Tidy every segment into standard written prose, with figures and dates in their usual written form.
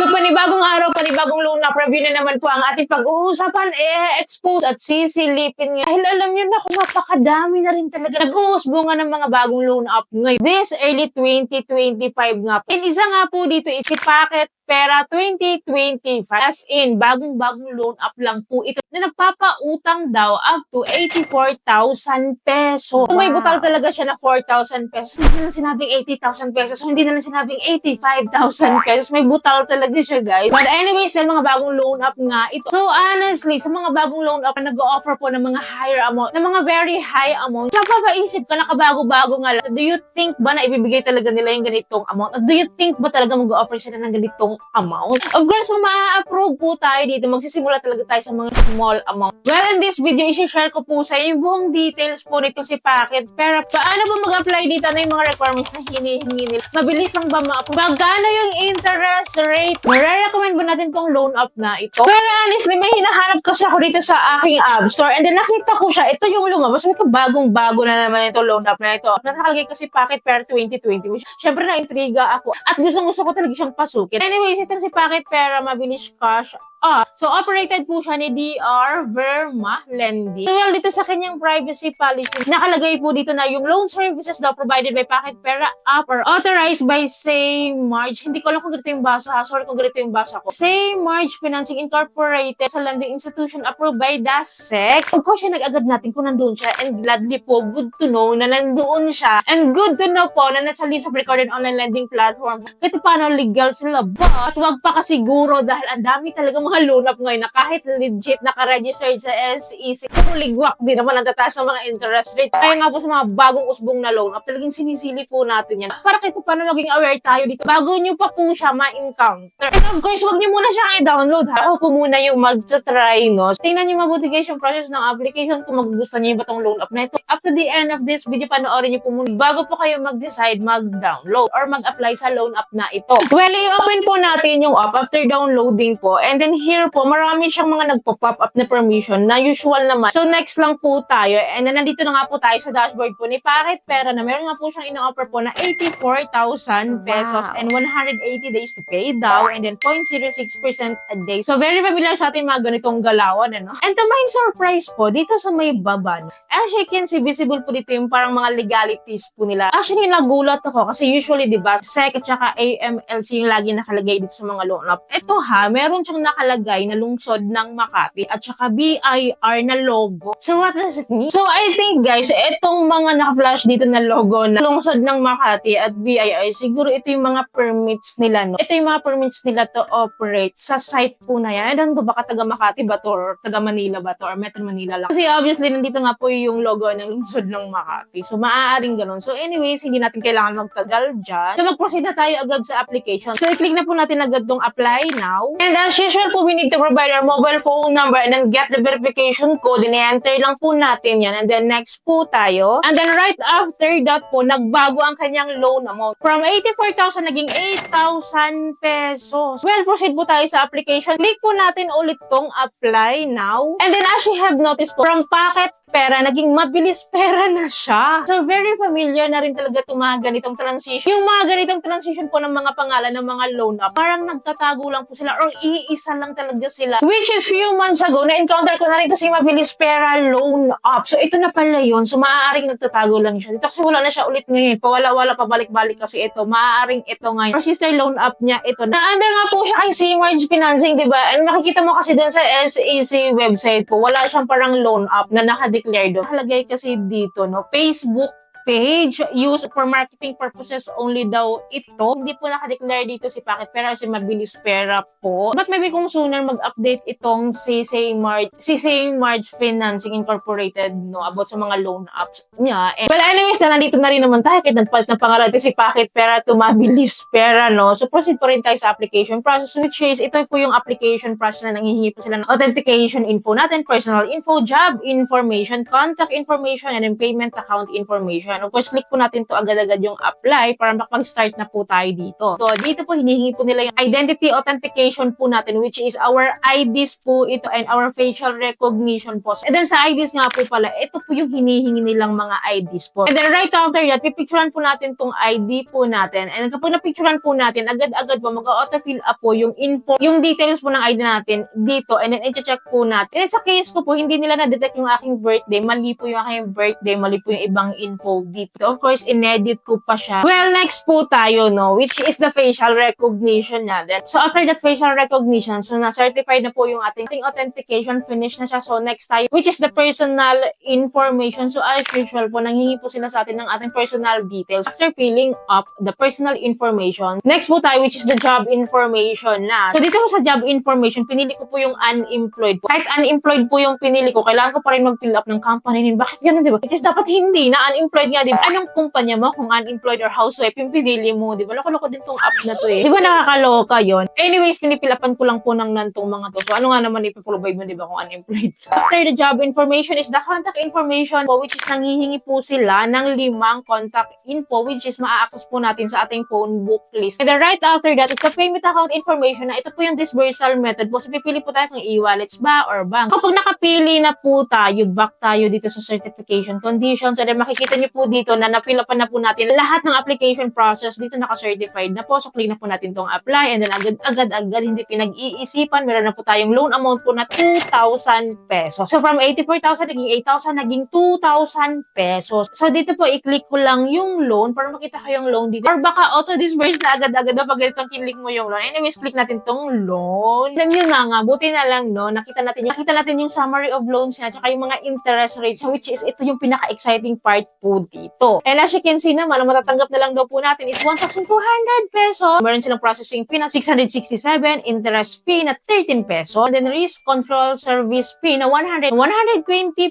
So panibagong araw, panibagong loan up review na naman po ang ating pag-uusapan, expose at sisilipin nga. Dahil alam nyo na kung napakadami na rin talaga nag-uusbungan ng mga bagong loan up ngayon. This early 2025 nga. And isa nga po dito is si Packet Pera 2025. As in, bagong-bagong loan up lang po ito na nagpapautang daw up to 84,000 pesos. Kung may butal talaga siya na 4,000 pesos, hindi na lang sinabing 80,000 pesos, hindi na lang sinabing 85,000 pesos. May butal talaga siya, guys. But anyways, dahil mga bagong loan up nga ito. So honestly, sa mga bagong loan up na nag-o-offer po ng mga higher amount, ng mga very high amount, napapaisip ka, nakabago-bago nga lang. Do you think ba na ibibigay talaga nila yung ganitong amount? At do you think ba talaga mag-o-offer sila ng ganitong amount? Of course, kung ma-approve po tayo dito, magsisimula talaga tayo sa mga small amount. Well, in this video, i-share ko po sa yung buong details po nito si Packet. Pero paano ba mag-apply dito? Ano yung mga requirements na hinihingi nila? Mabilis lang ba ma-approve? Magkano yung interest rate? Nare-recommend ba natin tong loan up na ito? Pero honestly, may hinahanap kasi ako dito sa aking app store and then nakita ko siya. Ito yung lumabas. May bagong-bago na naman ito loan up na ito. Nakalagay kasi Packet Pera 2020. Which, syempre na-intriga ako. At gustong-gusto ko talaga siyang pasukin. Anyways, ito si Packet Pera Mabilis Cash. So operated po siya ni DR Verma Lending. So well, dito sa kanyang privacy policy, nakalagay po dito na yung loan services daw provided by Packet Pera app or authorized by Marge. Hindi ko alam kung ganito yung basa ha. Sorry kung ganito yung basa ko. Marge Financing Incorporated sa lending institution approved by the SEC. Of course, siya nag-agad natin kung nandun siya and gladly po, good to know na nandoon siya and good to know po na nasa list of recorded online lending platform. Kahit paano legal sila ba? At wag pa kasiguro dahil ang dami talaga mga loan up ngayon na kahit legit naka-registered sa SEC, kung ligwak din naman ang tataas ng mga interest rate. Kaya nga po sa mga bagong usbong na loan up, talagang sinisili po natin yan. Para kahit paano maging aware tayo dito, bago nyo pa po siya ma-encounter. And of course, wag nyo muna siya i-download ha. Ako po muna yung mag-try, no? Tingnan nyo mabuti guys yung process ng application kung magugustuhan nyo yung batong loan up na ito. After the end of this video, panoorin nyo po muna bago po kayo mag-decide mag-download or mag-apply sa loan up na ito. Well, i-open po natin yung app after downloading po. And then here po, marami siyang mga nagpo-pop up na permission na usual naman. So next lang po tayo. And then nandito na nga po tayo sa dashboard po ni Packet Pera na meron nga po siyang ino-offer po na 84,000 pesos and 180 days to pay down and then 0.06% a day. So very familiar sa ating mga ganitong galawan, ano? And to my surprise po, dito sa may baba, as you can see, visible po dito yung parang mga legalities po nila. Actually, nagulat ako kasi usually, di ba, SEC at saka AMLC yung lagi nakalagay dito sa mga loan up. Ito ha, meron siyang nakalagay na lungsod ng Makati at saka BIR na logo. So what does it mean? So I think guys, itong mga naka-flash dito na logo na lungsod ng Makati at BIR, siguro ito yung mga permits nila, no? Ito yung mga permits nila to operate sa site po na yan. I don't know, baka taga Makati ba to or taga Manila ba to or Metro Manila lang. Kasi obviously, nandito nga po yung logo ng lungsod ng Makati. So maaaring ganun. So anyways, hindi natin kailangan magtagal dyan. So mag-proceed na tayo agad sa application. So i-click na po natin agad tong apply now. And as usual po, we need to provide our mobile phone number and then get the verification code. Ine-enter lang po natin yan. And then next po tayo. And then right after that po, nagbago ang kanyang loan amount. From 84,000 naging 8,000 pesos. Well, proceed po tayo sa application. Click po natin ulit tong apply now. And then as you have noticed po, from Packet Pera, naging Mabilis Pera na siya. So, very familiar na rin talaga itong mga ganitong transition. Yung mga ganitong transition po ng mga pangalan ng mga loan up, parang nagtatago lang po sila or iisa lang talaga sila. Which is few months ago, na-encounter ko na rin kasi Mabilis Pera loan up. So, ito na pala yun. So, maaaring nagtatago lang siya. Dito kasi wala na siya ulit ngayon. Pawala-wala, pabalik-balik kasi ito. Maaaring ito ngayon. Or sister loan up niya ito. Na-under nga po siya kay Marge Financing, diba? And makikita mo kasi dun sa SEC website po, wala siyang parang loan up na nakadeclare doon. Halagay kasi dito, no? Facebook page used for marketing purposes only daw ito. Hindi po nakadeclare dito si Packet Pera kasi Mabilis Pera po. But maybe kung sooner mag-update itong si Marge Financing Incorporated, no, about sa mga loan apps niya. And, well, anyways, nandito na rin naman tayo kahit nagpalit ng pangalan ito si Packet Pera to Mabilis Pera, no? So, proceed po rin tayo sa application process, which is, ito po yung application process na nanghihingi po sila ng authentication info natin, personal info, job information, contact information, and then payment account information. authentication. Of course, click po natin to agad-agad yung apply para makapag-start na po tayo dito. So, dito po hinihingi po nila yung identity authentication po natin, which is our IDs po ito and our facial recognition po. And then sa IDs nga po pala, ito po yung hinihingi nilang mga IDs po. And then right after that, pipicturean po natin tong ID po natin. And kapag napicturean po natin, agad-agad po mag-auto-fill up po yung info, yung details po ng ID natin dito. And then i-check po natin. And sa case ko po, hindi nila na-detect yung aking birthday. Mali po yung aking birthday. Mali po yung ibang info dito. Of course, in-edit ko pa siya. Well, next po tayo, no, which is the facial recognition natin. So, after that facial recognition, so na-certified na po yung ating authentication, finish na siya. So, next tayo, which is the personal information. So, as usual po, nanghingi po sila sa atin ng ating personal details. After filling up the personal information, next po tayo, which is the job information na. So, dito po sa job information, pinili ko po yung unemployed po. Kahit unemployed po yung pinili ko, kailangan ko pa rin mag-fill up ng company name. Bakit ganun, di ba? Which is dapat hindi na unemployed nga, di ba? Anong kumpanya mo kung unemployed or housewife yung pinili mo, di ba? Loko-loko din tong app na to eh. Di ba nakakaloka yon? Anyways, pinipilapan ko lang po ng nantong mga to. So, ano nga naman ipiprovide mo, di ba, kung unemployed? So, after the job information is the contact information po, which is nanghihingi po sila ng 5 contact info, which is ma-access po natin sa ating phone book list. And then right after that, is the payment account information na ito po yung disbursal method po. So, pipili po tayo kung e-wallets ba or bank. Kapag nakapili na po tayo, back tayo dito sa certification conditions. And then makikita nyo po dito na na-fill up na po natin lahat ng application process. Dito naka-certified na po. So, click na po natin tong apply. And then agad-agad, hindi pinag-iisipan. Meron na po tayong loan amount po na 2,000 pesos. So, from 84,000, naging 8,000, naging 2,000 pesos. So, dito po, i-click ko lang yung loan para makita ko yung loan dito. Or baka auto-disburse na agad-agad na pag ganitong kinlik mo yung loan. Anyways, click natin tong loan. Then yun nga, buti na lang, no, nakita natin yung summary of loans niya, tsaka yung mga interest rates, which is ito yung pinaka-exciting part po dito. And as you can see naman, ang matatanggap na lang daw po natin is 1,200 pesos. Meron silang processing fee na 667, interest fee na 13 pesos, and then risk control service fee na 120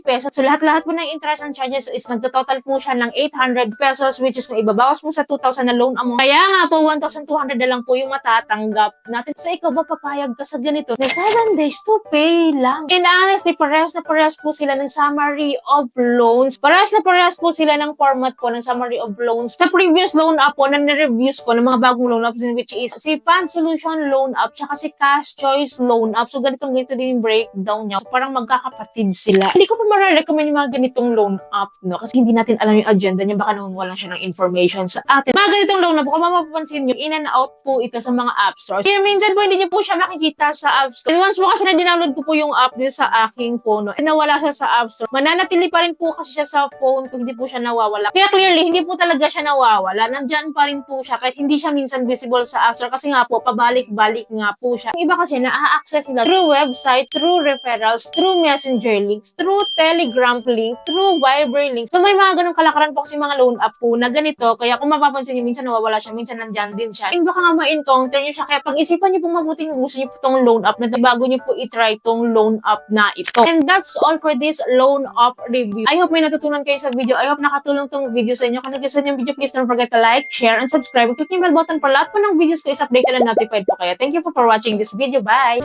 pesos. So lahat-lahat po ng interest and charges is nagtototal po siya ng 800 pesos, which is kung ibabawas mo sa 2,000 na loan amount. Kaya nga po, 1,200 na lang po yung matatanggap natin. So ikaw ba papayag ka sa ganito? Na 7 days to pay lang. And honestly, parehas na parehas po sila ng summary of loans. Parehas na parehas po sila ng format po ng summary of loans. Sa previous loan app po na nireviews ko ng mga bagong loan apps, which is si Pan Solution Loan App tsaka si Cash Choice Loan App. So ganito din yung breakdown niya. So, parang magkakapatid sila. Hindi ko pa ma-recommend yung mga ganitong loan app, no? Kasi hindi natin alam yung agenda niya. Baka nung walang siya ng information sa atin. Mga ganitong loan app, kung mapapansin nyo, in and out po ito sa mga app stores. Kaya minsan po hindi nyo po siya makikita sa app store. And once po kasi na-download ko po yung app din sa aking phone, no? And nawala siya sa app store. Mananatili pa rin po kasi siya sa phone kung hindi po siya nawawala. Kaya clearly, hindi po talaga siya nawawala. Nandyan pa rin po siya kahit hindi siya minsan visible sa app store kasi nga po, pabalik-balik nga po siya. Yung iba kasi na-access nila through website, through referrals, through messenger links, through telegram link, through Viber links. So may mga ganong kalakaran po kasi mga loan app po na ganito. Kaya kung mapapansin nyo, minsan nawawala siya, minsan nandyan din siya. Yung baka nga ma-encounter nyo siya. Kaya pag-isipan nyo pong mabuti kung gusto nyo po itong loan app na bago nyo po i-try itong loan app na ito. And that's all for this loan app review. I hope may natutunan kayo sa video. I hope nakatulong tong video sa inyo. Kung nagustuhan yung video, please don't forget to like, share, and subscribe. Click yung bell button para lahat po ng videos ko is updated and notified po kayo. Thank you for watching this video. Bye!